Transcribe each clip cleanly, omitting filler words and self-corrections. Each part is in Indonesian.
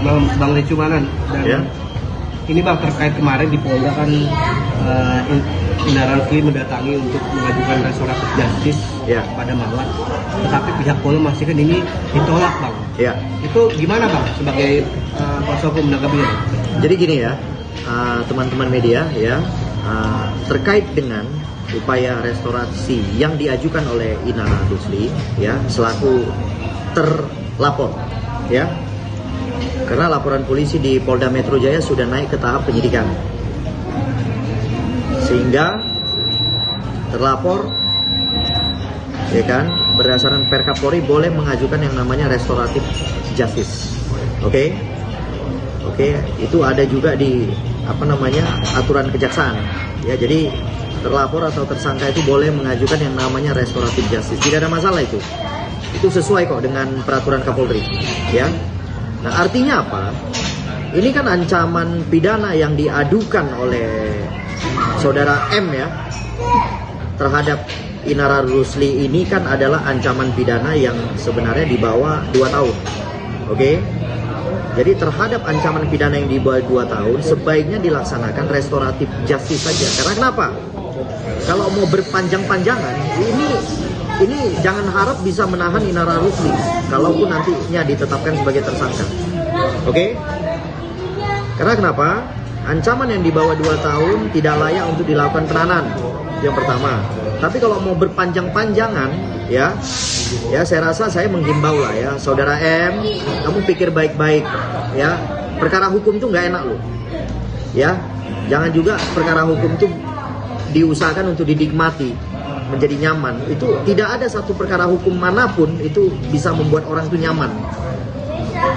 Bang Lecumanan. Dan Ya. ini Bang terkait kemarin di Polda kan Indra Rusli mendatangi untuk mengajukan restoratif justice Ya. pada Mawar. Tetapi pihak Polda memastikan ini ditolak Bang. Ya. Itu gimana Bang sebagai kuasa hukum menanggapinya? Jadi gini ya, teman-teman media ya, terkait dengan upaya restorasi yang diajukan oleh Indra Rusli ya selaku terlapor ya, karena laporan polisi di Polda Metro Jaya sudah naik ke tahap penyidikan, sehingga terlapor ya kan berdasarkan Perkapolri boleh mengajukan yang namanya restoratif justice. Oke, itu ada juga di aturan kejaksaan ya. Jadi terlapor atau tersangka itu boleh mengajukan yang namanya restoratif justice, tidak ada masalah itu sesuai kok dengan peraturan Kapolri ya. Nah artinya apa? Ini kan ancaman pidana yang diadukan oleh saudara M ya terhadap Indra Rusli ini kan adalah ancaman pidana yang sebenarnya di bawah 2 tahun. Oke? Jadi terhadap ancaman pidana yang di bawah 2 tahun sebaiknya dilaksanakan restoratif justice saja. Karena kenapa? Kalau mau berpanjang-panjangan, ini jangan harap bisa menahan Indra Rusli kalaupun nantinya ditetapkan sebagai tersangka. Oke? Karena kenapa? Ancaman yang di bawah 2 tahun tidak layak untuk dilakukan penahanan. Yang pertama. Tapi kalau mau berpanjang-panjangan, ya saya rasa saya menghimbau lah ya, saudara M, kamu pikir baik-baik, ya. Perkara hukum tuh nggak enak loh, ya. Jangan juga perkara hukum tuh diusahakan untuk dinikmati, menjadi nyaman. Itu tidak ada satu perkara hukum manapun itu bisa membuat orang tuh nyaman.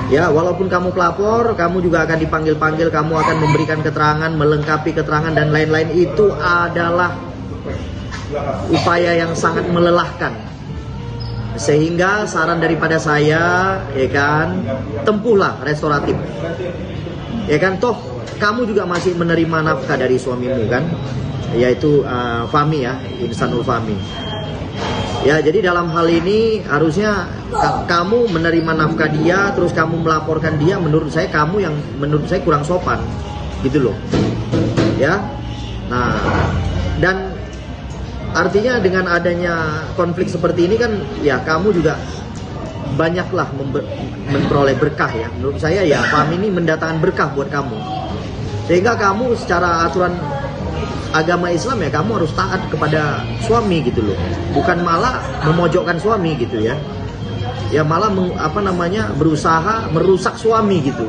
Ya, walaupun kamu pelapor, kamu juga akan dipanggil-panggil, kamu akan memberikan keterangan, melengkapi keterangan dan lain-lain. Itu adalah upaya yang sangat melelahkan. Sehingga saran daripada saya, ya kan, tempuhlah restoratif. Ya kan, toh kamu juga masih menerima nafkah dari suamimu kan, yaitu Fahmi ya, Ihsanul Fahmi. Ya, jadi dalam hal ini harusnya kamu menerima nafkah dia, terus kamu melaporkan dia. Menurut saya kurang sopan, gitu loh. Ya, nah, dan artinya dengan adanya konflik seperti ini kan, ya kamu juga banyaklah memperoleh berkah ya. Menurut saya ya Fahmi ini mendatangkan berkah buat kamu. Sehingga kamu secara aturan agama Islam ya kamu harus taat kepada suami gitu loh. Bukan malah memojokkan suami gitu ya. Ya malah berusaha merusak suami gitu.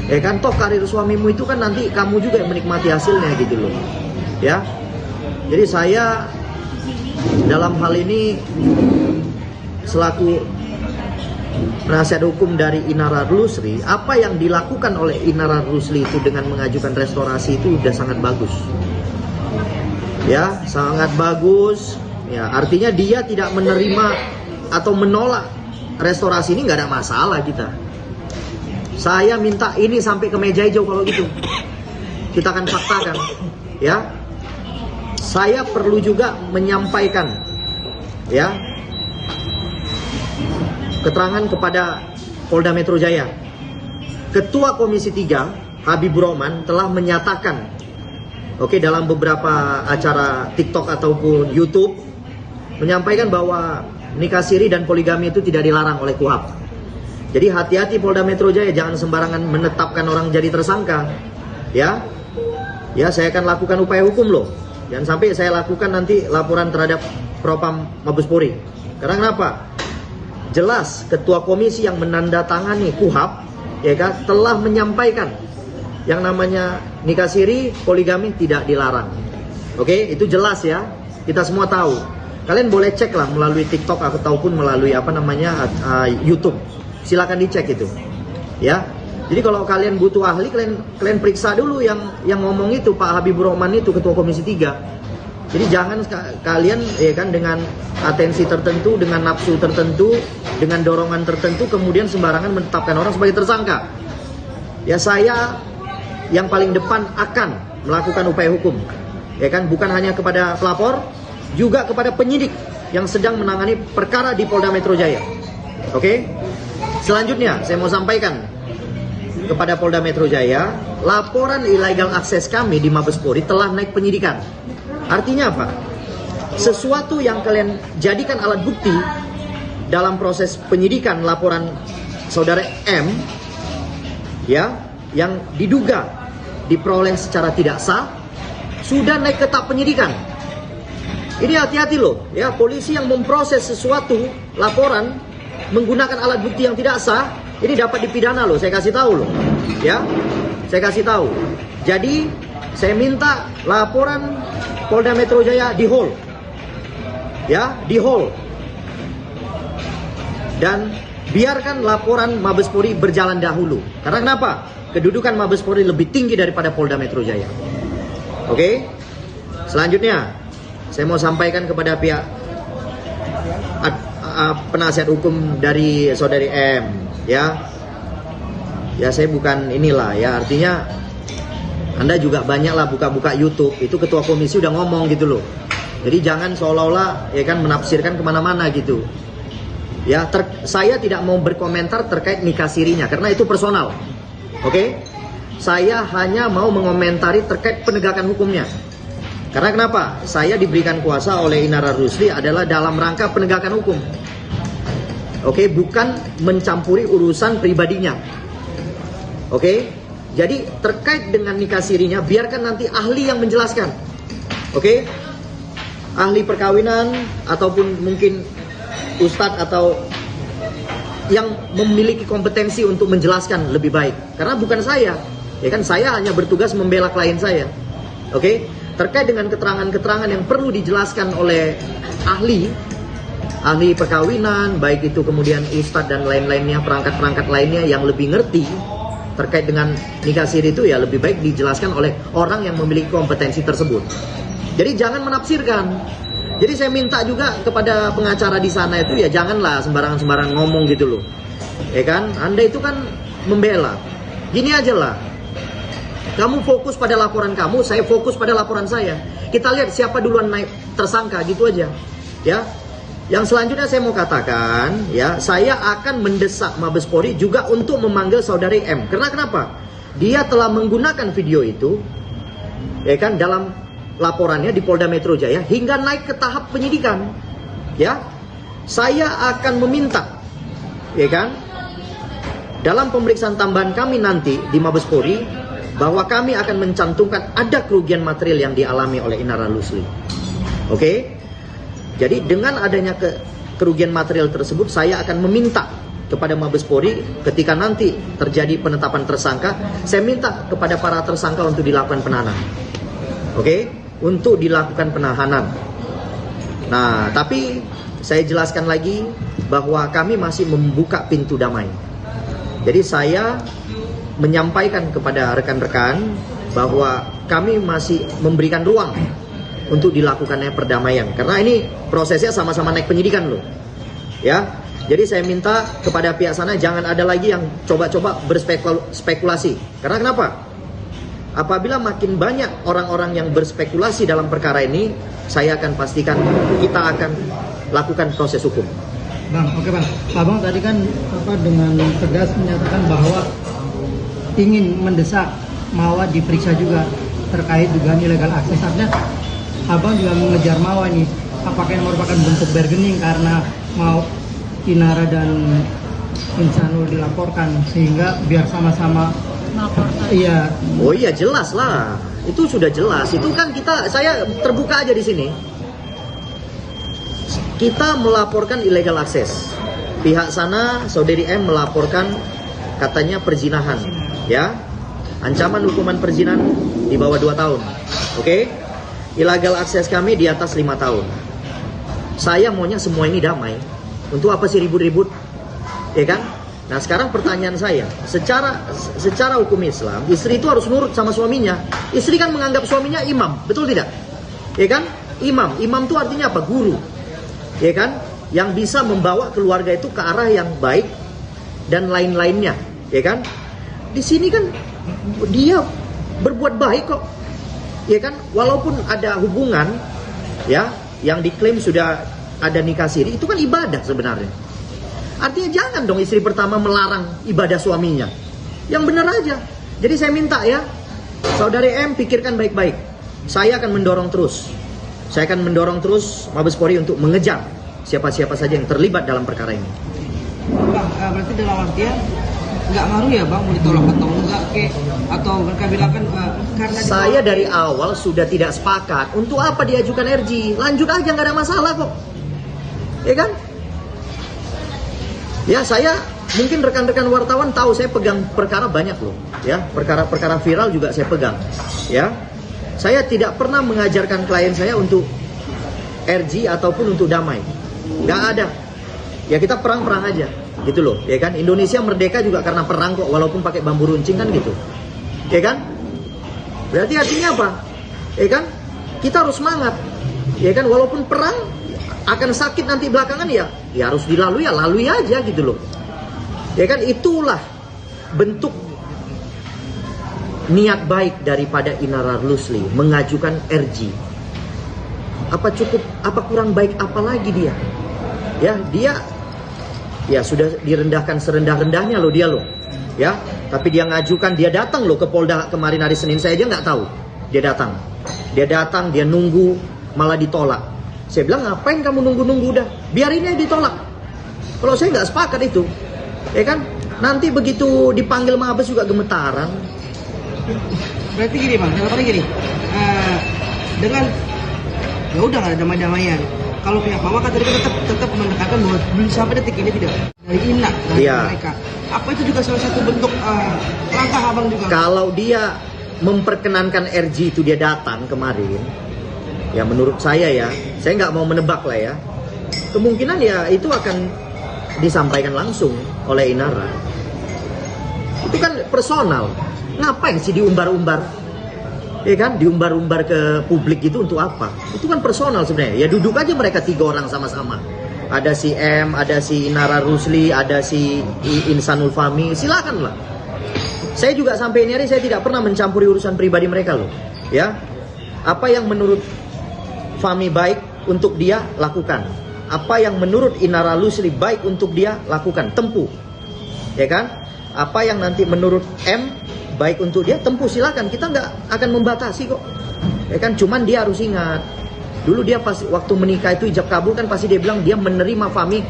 Ya kan, toh karir suamimu itu kan nanti kamu juga yang menikmati hasilnya gitu loh. Ya. Jadi saya dalam hal ini selaku penasihat hukum dari Indra Rusli, apa yang dilakukan oleh Indra Rusli itu dengan mengajukan restorasi itu udah sangat bagus. Ya, sangat bagus. Ya, artinya dia tidak menerima atau menolak restorasi ini, nggak ada masalah kita. Saya minta ini sampai ke meja hijau kalau gitu. Kita akan faktakan, ya. Saya perlu juga menyampaikan, ya, keterangan kepada Polda Metro Jaya. Ketua Komisi 3 Habibur Rahman telah menyatakan, dalam beberapa acara TikTok ataupun YouTube, menyampaikan bahwa nikah siri dan poligami itu tidak dilarang oleh KUHP. Jadi hati-hati Polda Metro Jaya, jangan sembarangan menetapkan orang jadi tersangka. Ya, saya akan lakukan upaya hukum loh. Jangan sampai saya lakukan nanti laporan terhadap Propam Mabes Polri. Karena kenapa? Jelas ketua komisi yang menandatangani KUHP, ya kan, telah menyampaikan yang namanya nikah siri, poligami tidak dilarang. Oke, itu jelas ya. Kita semua tahu. Kalian boleh cek lah melalui TikTok ataupun melalui YouTube. Silakan dicek itu. Ya. Jadi kalau kalian butuh ahli, kalian periksa dulu yang ngomong itu Pak Habibur Rahman itu, ketua Komisi 3. Jadi jangan kalian ya kan dengan atensi tertentu, dengan nafsu tertentu, dengan dorongan tertentu kemudian sembarangan menetapkan orang sebagai tersangka. Ya, saya yang paling depan akan melakukan upaya hukum. Ya kan, bukan hanya kepada pelapor, juga kepada penyidik yang sedang menangani perkara di Polda Metro Jaya. Oke? Selanjutnya saya mau sampaikan, kepada Polda Metro Jaya, laporan illegal access kami di Mabespori telah naik penyidikan. Artinya apa? Sesuatu yang kalian jadikan alat bukti dalam proses penyidikan laporan saudara M, ya, yang diduga diperoleh secara tidak sah, sudah naik ke tahap penyidikan. Ini hati-hati loh, ya, polisi yang memproses sesuatu laporan menggunakan alat bukti yang tidak sah, ini dapat dipidana loh, saya kasih tahu loh, ya, saya kasih tahu. Jadi saya minta laporan Polda Metro Jaya di hold, ya, di hold, dan biarkan laporan Mabespori berjalan dahulu. Karena kenapa? Kedudukan Mabespori lebih tinggi daripada Polda Metro Jaya. Oke, selanjutnya saya mau sampaikan kepada pihak penasihat hukum dari saudari M, ya, saya bukan inilah, ya, artinya Anda juga banyaklah buka-buka YouTube, itu ketua komisi udah ngomong gitu loh. Jadi jangan seolah-olah, ya kan, menafsirkan kemana-mana gitu. Ya, saya tidak mau berkomentar terkait nikah sirinya karena itu personal. Oke? Saya hanya mau mengomentari terkait penegakan hukumnya. Karena kenapa? Saya diberikan kuasa oleh Inara Rusli adalah dalam rangka penegakan hukum. Oke, bukan mencampuri urusan pribadinya. Oke? Jadi terkait dengan nikah sirinya biarkan nanti ahli yang menjelaskan. Oke? Ahli perkawinan ataupun mungkin ustadz atau yang memiliki kompetensi untuk menjelaskan lebih baik. Karena bukan saya. Ya kan, saya hanya bertugas membela klien saya. Oke? Terkait dengan keterangan-keterangan yang perlu dijelaskan oleh ahli perkawinan, baik itu kemudian ustadz dan lain-lainnya, perangkat-perangkat lainnya yang lebih ngerti terkait dengan nikah siri itu, ya lebih baik dijelaskan oleh orang yang memiliki kompetensi tersebut. Jadi jangan menafsirkan. Jadi saya minta juga kepada pengacara di sana itu, ya janganlah sembarangan ngomong gitu loh. Ya kan? Anda itu kan membela. Gini aja lah. Kamu fokus pada laporan kamu, saya fokus pada laporan saya. Kita lihat siapa duluan naik tersangka, gitu aja. Ya. Yang selanjutnya saya mau katakan, ya, saya akan mendesak Mabespori juga untuk memanggil saudari M. Karena kenapa? Dia telah menggunakan video itu, ya kan, dalam laporannya di Polda Metro Jaya hingga naik ke tahap penyidikan. Ya. Saya akan meminta, ya kan, dalam pemeriksaan tambahan kami nanti di Mabespori, bahwa kami akan mencantumkan ada kerugian material yang dialami oleh Inara Rusli. Oke? Jadi dengan adanya kerugian material tersebut, saya akan meminta kepada Mabespori ketika nanti terjadi penetapan tersangka, saya minta kepada para tersangka untuk dilakukan penahanan. Oke? Untuk dilakukan penahanan. Nah, tapi saya jelaskan lagi bahwa kami masih membuka pintu damai. Jadi saya menyampaikan kepada rekan-rekan bahwa kami masih memberikan ruang untuk dilakukannya perdamaian. Karena ini prosesnya sama-sama naik penyidikan loh. Ya. Jadi saya minta kepada pihak sana jangan ada lagi yang coba-coba berspekulasi. Karena kenapa? Apabila makin banyak orang-orang yang berspekulasi dalam perkara ini, saya akan pastikan kita akan lakukan proses hukum. Bang, oke Bang. Abang tadi kan dengan tegas menyatakan bahwa ingin mendesak Mawa diperiksa juga terkait dugaan illegal akses. Artinya Abang juga mengejar Mawa nih. Apakah yang merupakan bentuk bargaining karena mau Inara dan Insanul dilaporkan sehingga biar sama-sama melaporkan? Iya. Oh iya, jelas lah. Itu sudah jelas. Itu kan saya terbuka aja di sini. Kita melaporkan illegal access. Pihak sana saudari M melaporkan katanya perzinahan. Ya, ancaman hukuman perzinahan di bawah 2 tahun. Oke? Illegal access kami di atas 5 tahun. Saya maunya semua ini damai. Untuk apa sih ribut-ribut? Ya kan? Nah, sekarang pertanyaan saya, secara hukum Islam, istri itu harus nurut sama suaminya. Istri kan menganggap suaminya imam, betul tidak? Ya kan? Imam itu artinya apa? Guru. Ya kan? Yang bisa membawa keluarga itu ke arah yang baik dan lain-lainnya. Ya kan? Di sini kan dia berbuat baik kok, ya kan? Walaupun ada hubungan, ya, yang diklaim sudah ada nikah siri, itu kan ibadah sebenarnya. Artinya jangan dong istri pertama melarang ibadah suaminya, Yang benar aja. Jadi saya minta ya, Saudari M pikirkan baik-baik. Saya akan mendorong terus. Saya akan mendorong terus Mabes Polri untuk mengejar siapa-siapa saja yang terlibat dalam perkara ini. Bang, berarti dalam artian nggak ngaruh ya bang mau ditolak atau enggak atau mereka bilang kan karena Saya dari awal sudah tidak sepakat. Untuk apa diajukan RG? Lanjut aja, nggak ada masalah kok. Ya kan? Ya saya mungkin rekan-rekan wartawan tahu saya pegang perkara banyak loh. Ya, perkara-perkara viral juga saya pegang. Ya, saya tidak pernah mengajarkan klien saya untuk RG ataupun untuk damai. Nggak ada. Ya kita perang-perang aja. Gitu loh, ya kan? Indonesia merdeka juga karena perang kok, walaupun pakai bambu runcing kan gitu. Ya kan? Berarti artinya apa? Ya kan? Kita harus semangat. Ya kan? Walaupun perang akan sakit nanti belakangan ya harus dilalui, ya lalui aja gitu loh. Ya kan? Itulah bentuk niat baik daripada Inara Rusli mengajukan RG. Apa cukup, apa kurang baik apa lagi dia? Ya, dia sudah direndahkan serendah-rendahnya loh dia loh. Ya, tapi dia ngajukan, dia datang loh ke Polda kemarin hari Senin, saya aja nggak tahu. Dia datang, dia nunggu, malah ditolak. Saya bilang, ngapain kamu nunggu-nunggu, udah biarin aja ditolak. Kalau saya nggak sepakat itu, ya kan? Nanti begitu dipanggil Mabes juga gemetaran. berarti gini bang, harapannya gini, dengan ya udah nggak ada damai-damaian. Kalau pihak mama kan tadi kan tetap menekankan bahwa belum sampai detik ini tidak dari INA dari mereka. Apa itu juga salah satu bentuk langkah abang juga? Kalau dia memperkenankan RG itu dia datang kemarin, ya menurut saya ya, saya nggak mau menebak lah ya, kemungkinan ya itu akan disampaikan langsung oleh Inara. Itu kan personal, ngapain sih diumbar-umbar? Ya kan, diumbar-umbar ke publik itu untuk apa? Itu kan personal sebenarnya. Ya duduk aja mereka 3 orang sama-sama. Ada si M, ada si Inara Rusli, ada si Insanul Fahmi, silakanlah. Saya juga sampai ini hari saya tidak pernah mencampuri urusan pribadi mereka loh. Ya, apa yang menurut Fahmi baik untuk dia lakukan. Apa yang menurut Inara Rusli baik untuk dia lakukan, tempuh. Ya kan? Apa yang nanti menurut M baik untuk dia, tempuh, silakan. Kita nggak akan membatasi kok. Ya kan, cuman dia harus ingat. Dulu dia pas waktu menikah itu ijab kabul kan pasti dia bilang dia menerima Fahmi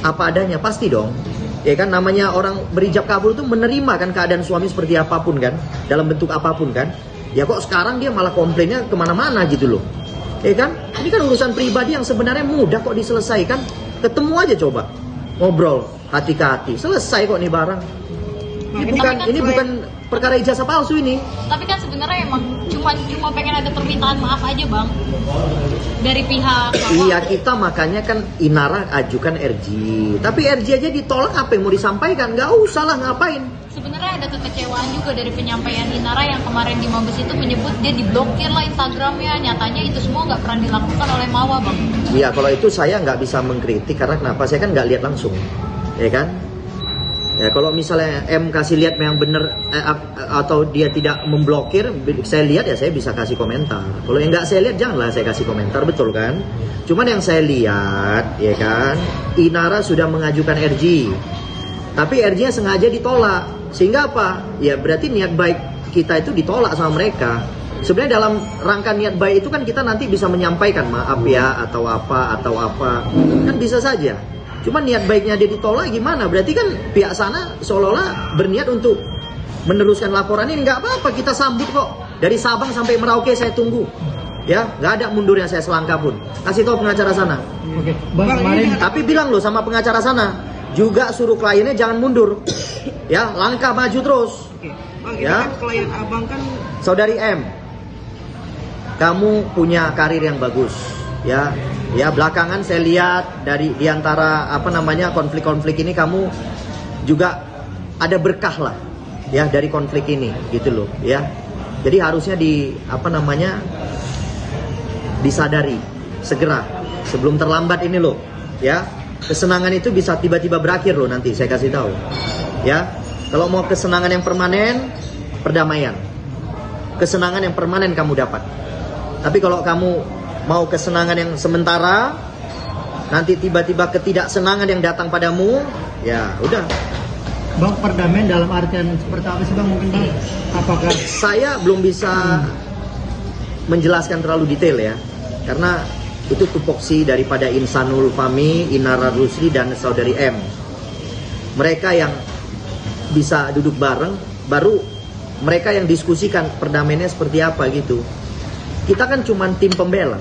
apa adanya, pasti dong. Ya kan, namanya orang berijab kabul itu menerima kan keadaan suami seperti apapun kan, dalam bentuk apapun kan. Ya kok sekarang dia malah komplainnya kemana-mana gitu loh. Ya kan, ini kan urusan pribadi yang sebenarnya mudah kok diselesaikan. Ketemu aja coba, ngobrol hati ke hati, selesai kok nih barang. Ini bukan perkara ijazah palsu ini. Tapi kan sebenarnya emang cuma pengen ada permintaan maaf aja bang dari pihak bawah. Iya, kita makanya kan Inara ajukan RG. Tapi RG aja ditolak, apa yang mau disampaikan? Nggak usah lah, ngapain? Sebenarnya ada kekecewaan juga dari penyampaian Inara yang kemarin di Mabes itu menyebut dia diblokir lah Instagramnya. Nyatanya itu semua nggak pernah dilakukan oleh Mawa bang. Iya, kalau itu saya nggak bisa mengkritik karena kenapa? Saya kan nggak lihat langsung, ya kan? Ya, kalau misalnya M kasih lihat yang benar atau dia tidak memblokir, saya lihat ya saya bisa kasih komentar. Kalau yang nggak saya lihat janganlah saya kasih komentar, betul kan? Cuman yang saya lihat, ya kan, Inara sudah mengajukan RG, tapi RG-nya sengaja ditolak, sehingga apa? Ya berarti niat baik kita itu ditolak sama mereka. Sebenarnya dalam rangka niat baik itu kan kita nanti bisa menyampaikan maaf ya atau apa kan bisa saja. Cuma niat baiknya dia ditolak gimana? Berarti kan pihak sana seolah-olah berniat untuk meneruskan laporan ini. Nggak apa-apa, kita sambut kok. Dari Sabang sampai Merauke saya tunggu. Ya, nggak ada mundurnya saya selangkah pun. Kasih tahu pengacara sana. Oke, bang, kemarin. Tapi bilang loh sama pengacara sana, juga suruh kliennya jangan mundur. Ya, langkah maju terus. Oke. Bang, ya. Kan klien abang kan Saudari M, kamu punya karir yang bagus. Ya belakangan saya lihat dari diantara konflik-konflik ini kamu juga ada berkah lah ya dari konflik ini gitu loh ya. Jadi harusnya disadari segera sebelum terlambat ini loh ya. Kesenangan itu bisa tiba-tiba berakhir loh nanti, saya kasih tahu ya. Kalau mau kesenangan yang permanen, perdamaian. Kesenangan yang permanen kamu dapat. Tapi kalau kamu mau kesenangan yang sementara, nanti tiba-tiba ketidaksenangan yang datang padamu, ya udah. Bang, perdamaian dalam artian seperti apa sih Bang? Mungkin Bang, apakah Saya belum bisa menjelaskan terlalu detail ya, karena itu tupoksi daripada Insanul Fahmi, Inara Rusli, dan saudari M. Mereka yang bisa duduk bareng, baru mereka yang diskusikan perdamaiannya seperti apa gitu. Kita kan cuma tim pembela,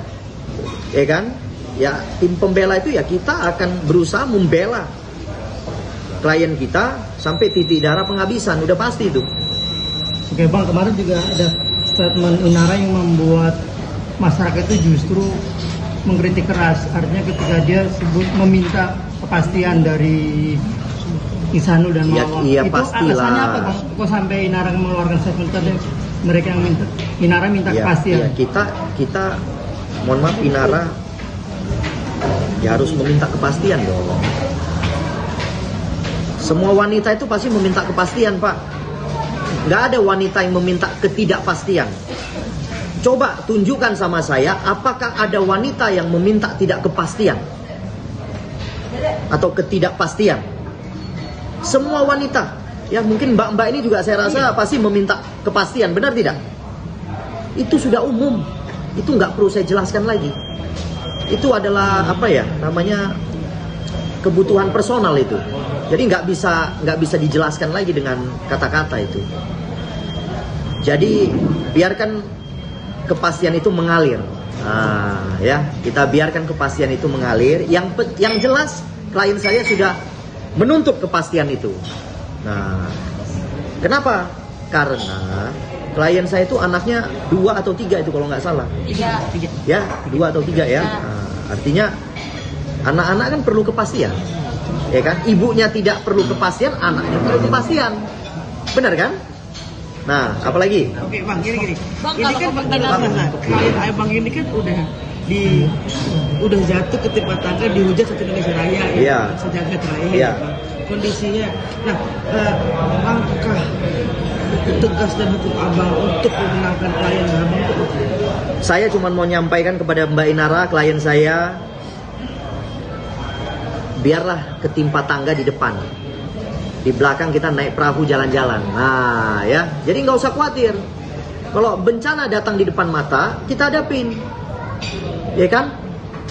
ya kan? Ya, tim pembela itu ya kita akan berusaha membela klien kita sampai titik darah penghabisan, udah pasti itu. Oke Bang, kemarin juga ada statement Inara yang membuat masyarakat itu justru mengkritik keras. Artinya ketika dia sebut meminta kepastian dari Ihsanul dan Mawar. Iya, itu pastilah. alasannya apa Bang? Kok sampai Inara mengeluarkan statement tadi? Mereka yang minta, Inara minta kepastian. Ya, kita mohon maaf, Inara ya harus meminta kepastian dong. Semua wanita itu pasti meminta kepastian, Pak. Nggak ada wanita yang meminta ketidakpastian. Coba tunjukkan sama saya, apakah ada wanita yang meminta tidak kepastian atau ketidakpastian? Semua wanita, ya mungkin mbak-mbak ini juga saya rasa pasti meminta kepastian, benar tidak? Itu sudah umum, itu nggak perlu saya jelaskan lagi. Itu adalah apa ya namanya, kebutuhan personal itu. Jadi nggak bisa dijelaskan lagi dengan kata-kata itu. Jadi biarkan kepastian itu mengalir. Nah, ya kita biarkan kepastian itu mengalir. Yang jelas klien saya sudah menuntut kepastian itu. Nah, kenapa? Karena klien saya itu anaknya 2 atau 3 itu kalau nggak salah. 3. Ya, 2 atau 3 ya. Nah, artinya anak-anak kan perlu kepastian, ya kan? Ibunya tidak perlu kepastian, anaknya perlu kepastian, benar kan? Nah, apalagi? Oke Bang, gini. Bang, Ini kalau kan kemungkinan- klien Abang ini kan udah jatuh ke timpa tangga, dihujat satu Indonesia Raya, Iya. sejagat raya. Iya. Kondisinya, nah langkah tegas dan hukum Abang untuk memenangkan klien Abang itu apa? Saya cuma mau nyampaikan kepada Mbak Inara, klien saya, biarlah ketimpa tangga di depan, di belakang kita naik perahu jalan-jalan. Nah ya, jadi nggak usah khawatir. Kalau bencana datang di depan mata, kita hadapin, ya kan?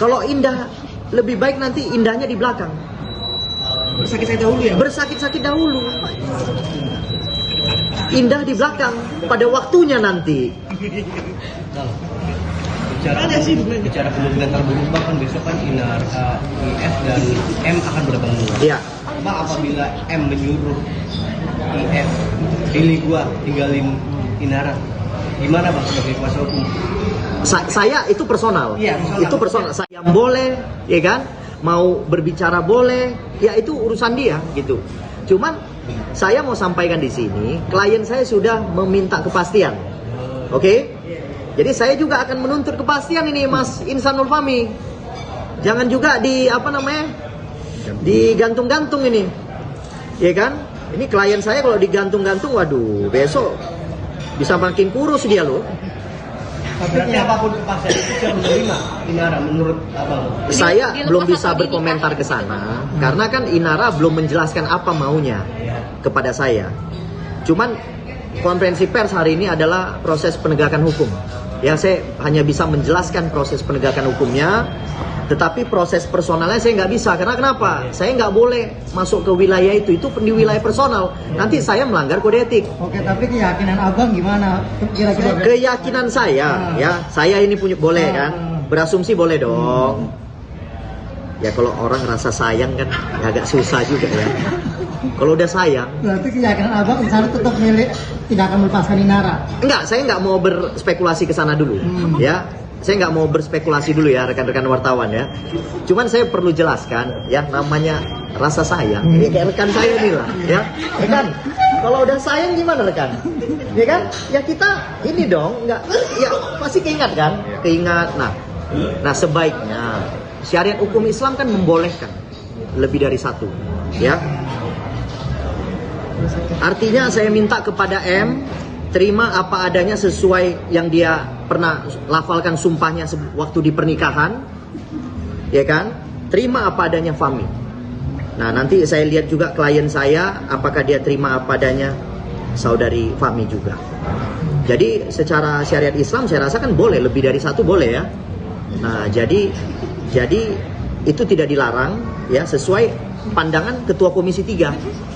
Kalau indah, lebih baik nanti indahnya di belakang. Bersakit-sakit dahulu ya? Bersakit-sakit dahulu, indah di belakang pada waktunya nanti. Bicara kemungkinan terburuk Bang, kan besok kan Inara, IF dan M akan bertemu. Ya, Bang, apabila M menyuruh IF pilih gua tinggalin Inara, gimana Bang sebagai kuasa hukum? saya itu personal. Iya, personal. Itu personal. Saya boleh, ya kan? Mau berbicara boleh, ya itu urusan dia gitu. Cuman saya mau sampaikan di sini, klien saya sudah meminta kepastian. Oke? Jadi saya juga akan menuntut kepastian ini Mas Insanul Fahmi. Jangan juga digantung-gantung ini. Ya kan? Ini klien saya kalau digantung-gantung, waduh, besok bisa makin kurus dia loh. Berarti apapun kepastian itu siap menerima Inara menurut Abang? Saya Di belum lepas bisa atau berkomentar ke dinikahin? sana karena kan Inara belum menjelaskan apa maunya kepada saya. Cuman konferensi pers hari ini adalah proses penegakan hukum. Ya, saya hanya bisa menjelaskan proses penegakan hukumnya, tetapi proses personalnya saya nggak bisa. Karena kenapa? Saya nggak boleh masuk ke wilayah itu di wilayah personal. Nanti saya melanggar kode etik. Oke, tapi keyakinan Abang gimana? Kira-kira Keyakinan saya, ya, saya ini punya boleh kan? Berasumsi boleh dong. Ya kalau orang rasa sayang kan agak susah juga ya. Kalau udah sayang, berarti keyakinan Abang Ihsanul tetap milih tidak akan melepaskan Inara. enggak, saya nggak mau berspekulasi ke sana dulu, ya. Saya nggak mau berspekulasi dulu ya rekan-rekan wartawan ya. Cuman saya perlu jelaskan ya, namanya rasa sayang. Ya kayak rekan saya inilah ya. Rekan, kalau udah sayang gimana rekan? Ya kan? Ya kita ini dong, nggak, ya pasti keingat kan? Keingat. Nah sebaiknya syariat hukum Islam kan membolehkan lebih dari satu, ya. Artinya saya minta kepada M, terima apa adanya sesuai yang dia pernah lafalkan sumpahnya waktu di pernikahan, ya kan? Terima apa adanya Fahmi. Nah, nanti saya lihat juga klien saya apakah dia terima apa adanya saudari Fahmi juga. Jadi secara syariat Islam saya rasa kan boleh, lebih dari satu boleh ya. Nah, jadi itu tidak dilarang ya, sesuai pandangan Ketua Komisi 3.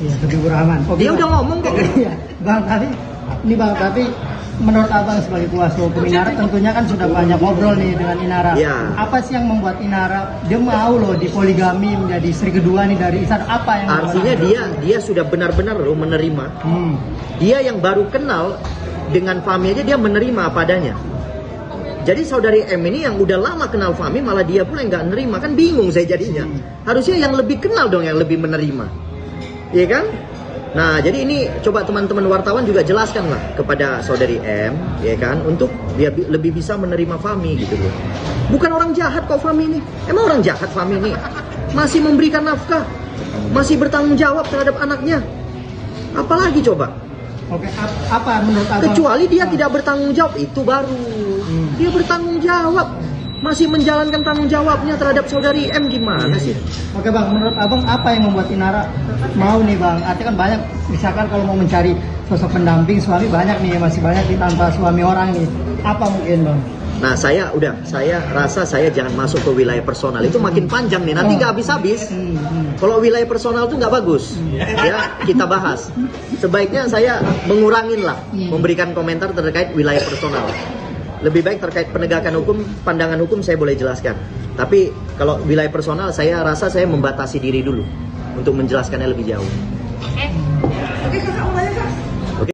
Iya, Habibur Rahman. Dia udah ngomong kok. Iya, Bang, tapi menurut Abang sebagai kuasa hukum Inara tentunya kan sudah banyak ngobrol nih dengan Inara. Ya. Apa sih yang membuat Inara dia mau loh dipoligami menjadi istri kedua nih dari Ihsan? Apa yang Artinya dia sudah benar-benar loh menerima. Dia yang baru kenal dengan Fahmi aja dia menerima apa adanya. Jadi saudari M ini yang udah lama kenal Fahmi malah dia pula yang nggak menerima, kan bingung saya jadinya. Harusnya yang lebih kenal dong yang lebih menerima, iya kan? Nah, jadi ini coba teman-teman wartawan juga jelaskanlah kepada saudari M, ya kan, untuk dia lebih bisa menerima Fahmi gitu loh. Bukan orang jahat kok Fahmi ini. Emang orang jahat Fahmi ini? Masih memberikan nafkah, masih bertanggung jawab terhadap anaknya. Apalagi coba? Oke, apa menurut Abang? Kecuali dia tidak bertanggung jawab, itu baru. Dia bertanggung jawab, masih menjalankan tanggung jawabnya terhadap saudari M, gimana sih? Oke Bang, menurut Abang apa yang membuat Inara mau nih Bang? Artinya kan banyak, misalkan kalau mau mencari sosok pendamping suami banyak nih, masih banyak nih tanpa suami orang nih. Apa mungkin Bang? Nah, saya rasa saya jangan masuk ke wilayah personal. Itu makin panjang nih, nanti nggak habis-habis. Kalau wilayah personal itu nggak bagus. Ya, kita bahas. Sebaiknya saya mengurangin lah, memberikan komentar terkait wilayah personal. Lebih baik terkait penegakan hukum, pandangan hukum saya boleh jelaskan. Tapi kalau wilayah personal, saya rasa saya membatasi diri dulu untuk menjelaskannya lebih jauh. Oke, kakak mau